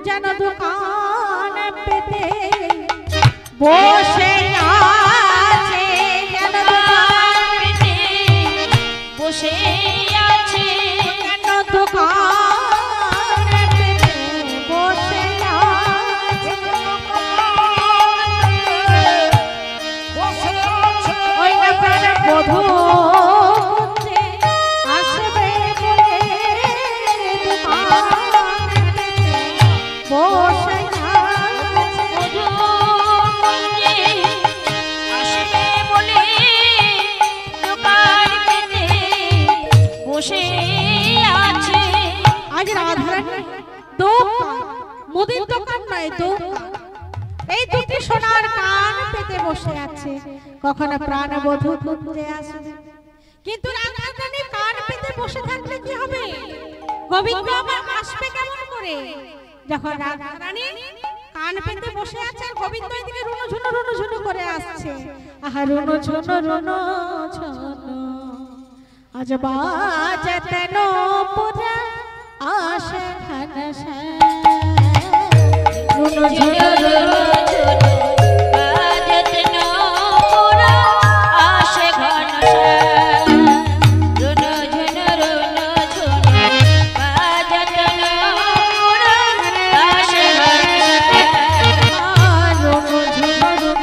যেন দোকান পেতে বসে আছে, যেন দোকান পেতে বসে আছে, যেন দোকান পেতে বসে আছে। ওই না প্রাণ বধূ আসবে বলে দোকান বসে আছে। আজ রাধারানী দোকান, মুদির দোকান নয় দোকান, এই দুটি সোনার কান পেতে বসে আছে। কখনো প্রাণ বধূ কুঞ্জে আসবে, কিন্তু রাধারানী কান পেতে বসে থাকলে কি হবে? গোবিন্দ আবার আসবে কেমন করে? যখন রাধারানী কান পেতে বসে আছে আর গোবিন্দ এদিকে রুনু ঝুনু করে আসছে। আহা রুনু ঝুনু আজ বাজতে নূপুরা আসে ঘনশ্যাম, রুনু ঝুনু বাজতে নূপুরা আসে ঘনশ্যাম, রুনু ঝুনু বাজতে নূপুরা আসে ঘনশ্যাম, রুনু ঝুনু বাজতে নূপুরা আসে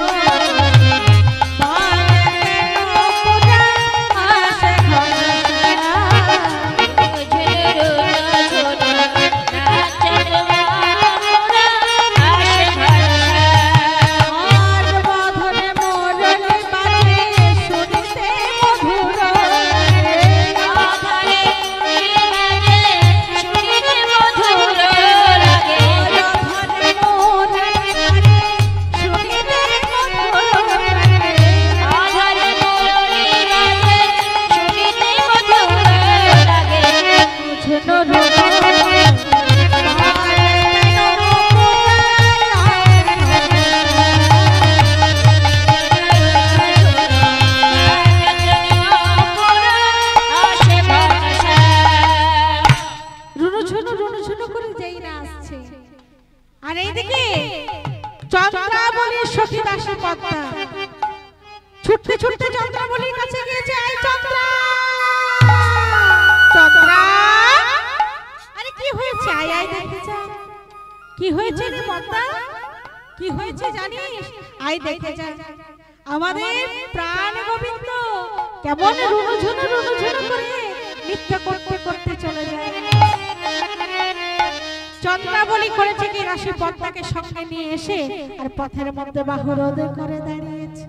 চন্দ্রাবলীর সখী দাসী পদ্মা ছুটতে ছুটতে চন্দ্রাবলীর কাছে গিয়েছে। এই চন্দ্রা, চন্দ্রা, আরে কি হয়েছে? আয় আয় দেখে যা, কি হয়েছে রে পদ্মা? কি হয়েছে জানিস? আয় দেখে যা। আমাদের প্রাণ গোবিন্দ কেমন রুনু ঝুনু করে নৃত্য করতে করতে চলে যায়। চন্দ্রাবলী করেছে কি রাশি পদ্মাকে সঙ্গে নিয়ে এসে আর পথের মধ্যে বাহুরোধ করে দাঁড়িয়েছে।